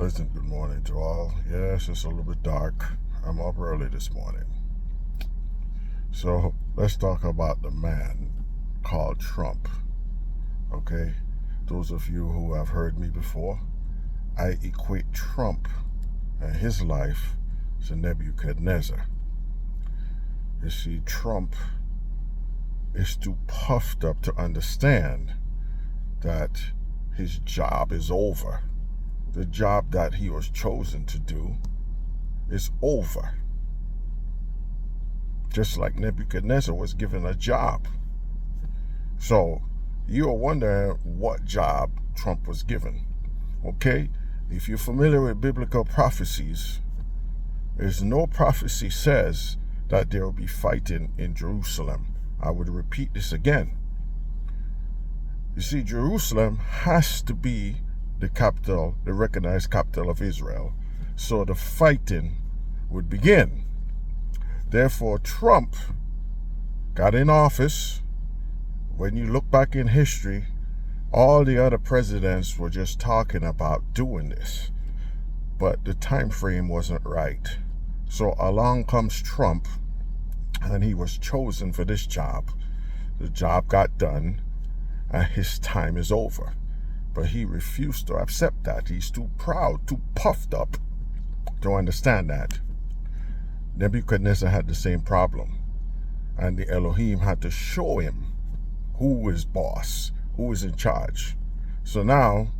Pleasant good morning to all. Yes, it's a little bit dark. I'm up early this morning. So let's talk about the man called Trump. Okay? Those of you who have heard me before, I equate Trump and his life to Nebuchadnezzar. You see, Trump is too puffed up to understand that his job is over. The job that he was chosen to do is over. Just like Nebuchadnezzar was given a job. So you're wondering what job Trump was given. Okay? If you're familiar with biblical prophecies, there's no prophecy says that there will be fighting in Jerusalem. I would repeat this again. You see, Jerusalem has to be the capital, the recognized capital of Israel. So the fighting would begin. Therefore, Trump got in office. When you look back in history, all the other presidents were just talking about doing this. But the time frame wasn't right. So along comes Trump, and he was chosen for this job. The job got done, and his time is over. But he refused to accept that. He's too proud, too puffed up to understand that. Nebuchadnezzar had the same problem. And the Elohim had to show him who is boss, who is in charge. So now,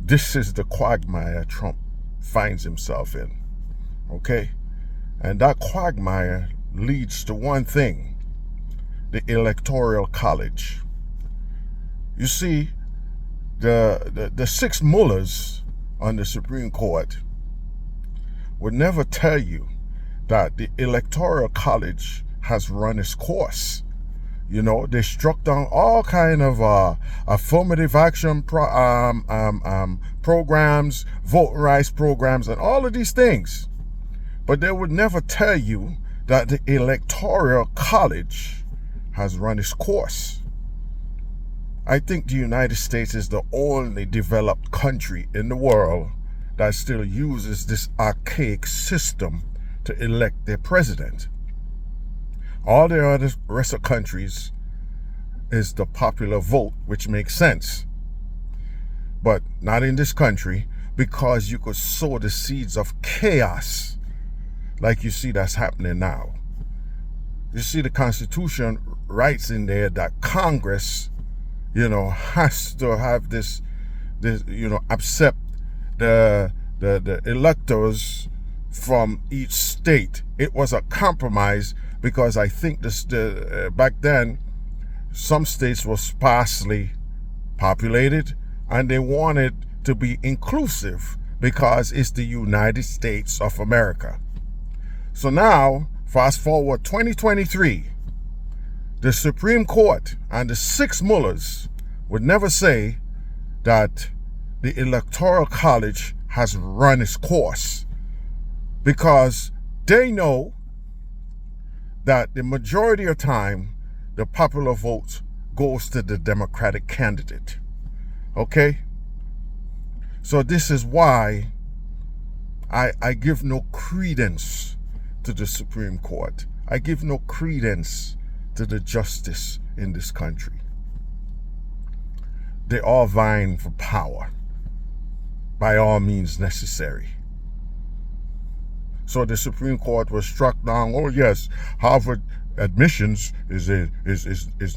this is the quagmire Trump finds himself in. Okay? And that quagmire leads to one thing: the Electoral College. You see, the six mullahs on the Supreme Court would never tell you that the Electoral College has run its course. You know, they struck down all kind of affirmative action programs, voting rights programs, and all of these things. But they would never tell you that the Electoral College has run its course. I think the United States is the only developed country in the world that still uses this archaic system to elect their president. All the other rest of countries is the popular vote, which makes sense. But not in this country, because you could sow the seeds of chaos like you see that's happening now. You see, the Constitution writes in there that Congress, has to have this, accept the electors from each state. It was a compromise because I think back then, some states were sparsely populated and they wanted to be inclusive because it's the United States of America. So now, fast forward 2023, the Supreme Court and the six mullahs would never say that the Electoral College has run its course, because they know that the majority of time the popular vote goes to the Democratic candidate. Okay? So this is why I give no credence to the Supreme Court. I give no credence to the justice in this country. They all vying for power by all means necessary. So the Supreme Court was struck down. Oh yes, Harvard admissions is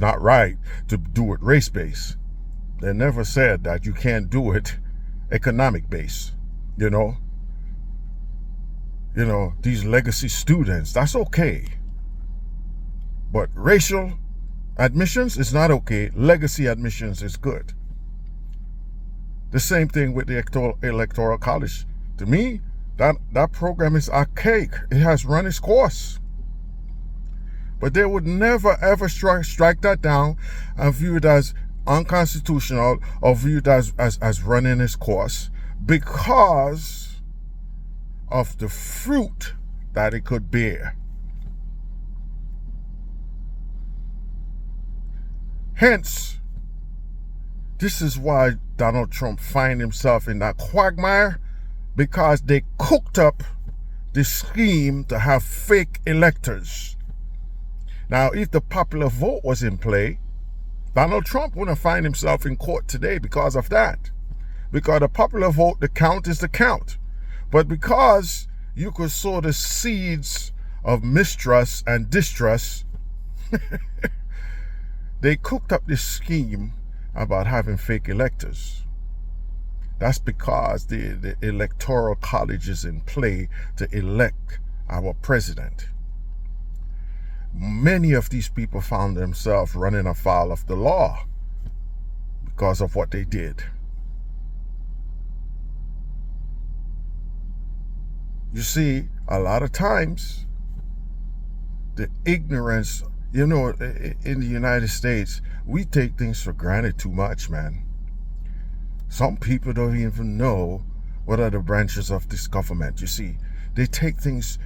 not right to do it race-based. They never said that you can't do it economic-based. These legacy students, that's okay. But racial admissions is not okay. Legacy admissions is good. The same thing with the Electoral College. To me, that program is archaic. It has run its course. But they would never ever strike that down and view it as unconstitutional or view it as running its course because of the fruit that it could bear. Hence, this is why Donald Trump finds himself in that quagmire, because they cooked up the scheme to have fake electors. Now, if the popular vote was in play, Donald Trump wouldn't find himself in court today because of that. Because the popular vote, the count is the count. But because you could sow the seeds of mistrust and distrust, they cooked up this scheme about having fake electors. That's because the electoral college is in play to elect our president. Many of these people found themselves running afoul of the law because of what they did. You see, a lot of times, the ignorance, in the United States, we take things for granted too much, man. Some people don't even know what are the branches of this government. You see, they take things,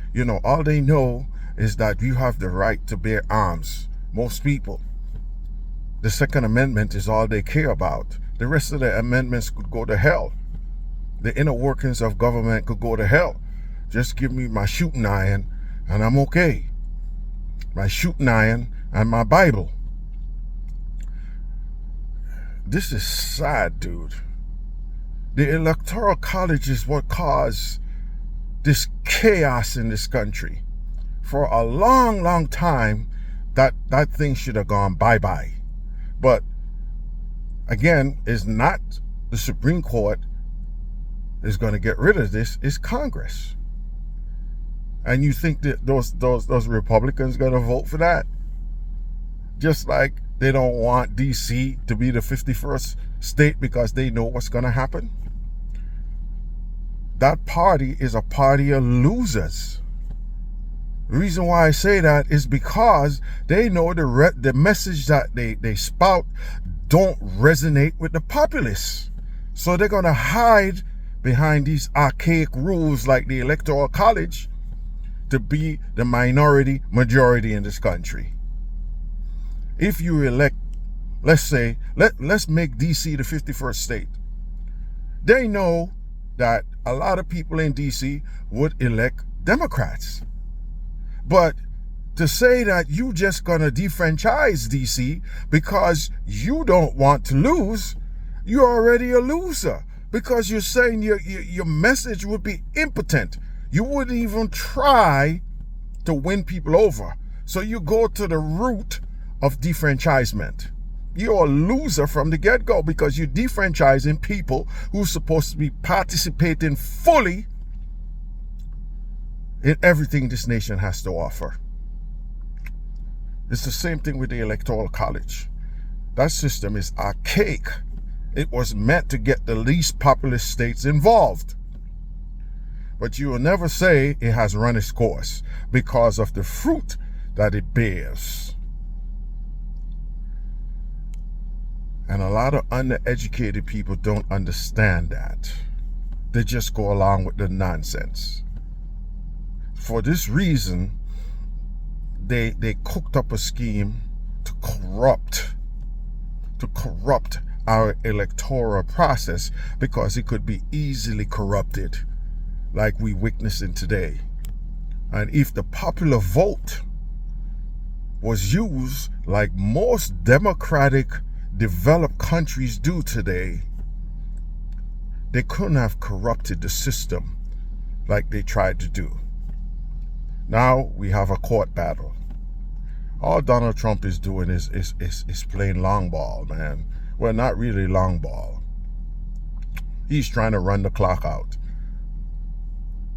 all they know is that you have the right to bear arms. Most people. The Second Amendment is all they care about. The rest of the amendments could go to hell. The inner workings of government could go to hell. Just give me my shooting iron and I'm okay. My shooting iron and my Bible. This is sad, dude. The Electoral College is what caused this chaos in this country. For a long, long time, that thing should have gone bye-bye. But again, it's not the Supreme Court is going to get rid of this. It's Congress. And you think that those Republicans going to vote for that? Just like they don't want D.C. to be the 51st state because they know what's going to happen. That party is a party of losers. The reason why I say that is because they know the message that they spout don't resonate with the populace. So they're going to hide behind these archaic rules like the Electoral College to be the minority majority in this country. If you elect, let's say, let's make DC the 51st state. They know that a lot of people in DC would elect Democrats. But to say that you just gonna defranchise DC because you don't want to lose, you're already a loser. Because you're saying your message would be impotent. You wouldn't even try to win people over. So you go to the root of defranchisement. You're a loser from the get-go because you're defranchising people who's supposed to be participating fully in everything this nation has to offer. It's the same thing with the Electoral College. That system is archaic. It was meant to get the least populous states involved. But you will never say it has run its course because of the fruit that it bears. And a lot of undereducated people don't understand that. They just go along with the nonsense. For this reason, they cooked up a scheme to corrupt our electoral process because it could be easily corrupted like we witnessing today. And if the popular vote was used like most democratic developed countries do today, they couldn't have corrupted the system like they tried to do. Now we have a court battle. All Donald Trump is doing is playing long ball, man. Well, not really long ball. He's trying to run the clock out.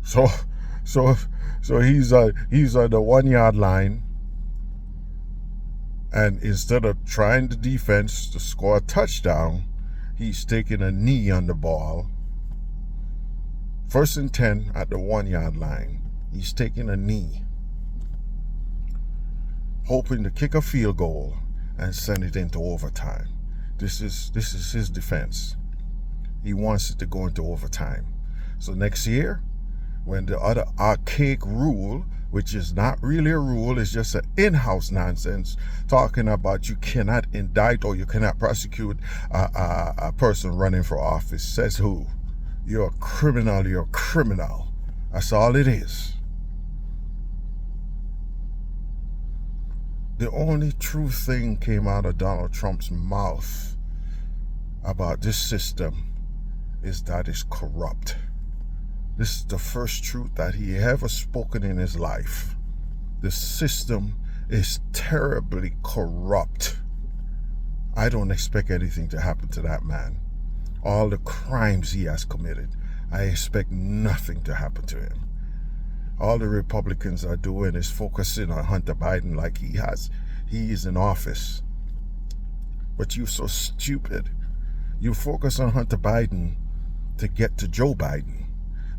So he's on the 1 yard line, and instead of trying the defense to score a touchdown, he's taking a knee on the ball. 1st and 10 at the 1 yard line. He's taking a knee, hoping to kick a field goal and send it into overtime. This is his defense. He wants it to go into overtime. So next year, when the other archaic rule, which is not really a rule, it's just an in-house nonsense, talking about you cannot indict or you cannot prosecute a person running for office. Says who? You're a criminal. You're a criminal. That's all it is. The only true thing came out of Donald Trump's mouth about this system is that it's corrupt. This is the first truth that he ever spoken in his life. The system is terribly corrupt. I don't expect anything to happen to that man. All the crimes he has committed, I expect nothing to happen to him. All the Republicans are doing is focusing on Hunter Biden like he is in office. But you're so stupid. You focus on Hunter Biden to get to Joe Biden.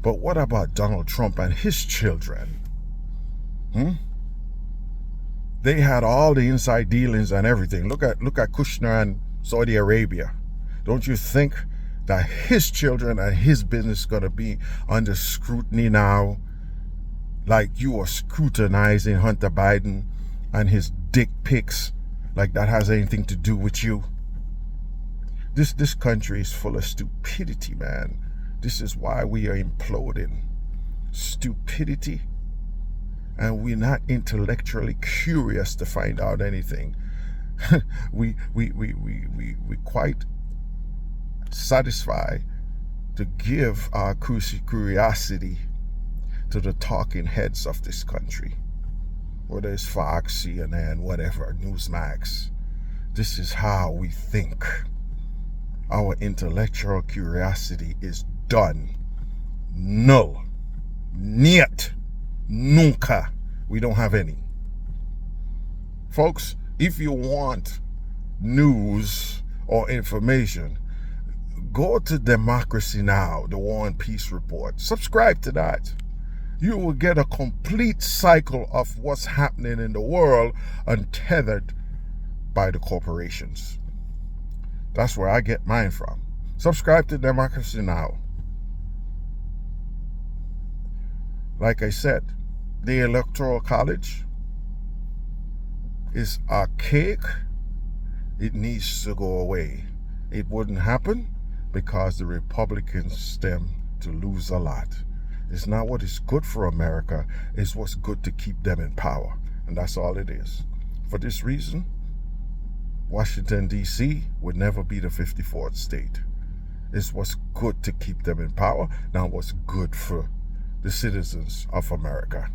But what about Donald Trump and his children? They had all the inside dealings and everything. Look at Kushner and Saudi Arabia. Don't you think that his children and his business going to be under scrutiny now? Like you are scrutinizing Hunter Biden and his dick pics, like that has anything to do with you. This country is full of stupidity, man. This is why we are imploding. Stupidity. And we're not intellectually curious to find out anything. we quite satisfied to give our curiosity to the talking heads of this country, whether it's Fox, CNN, whatever, Newsmax. This is how we think. Our intellectual curiosity is done. Null. Niet. Nunca. We don't have any. Folks, if you want news or information, go to Democracy Now!, the War and Peace Report. Subscribe to that. You will get a complete cycle of what's happening in the world untethered by the corporations. That's where I get mine from. Subscribe to Democracy Now! Like I said, the Electoral College is archaic. It needs to go away. It wouldn't happen because the Republicans stand to lose a lot. It's not what is good for America, it's what's good to keep them in power. And that's all it is. For this reason, Washington, D.C. would never be the 54th state. It's what's good to keep them in power, not what's good for the citizens of America.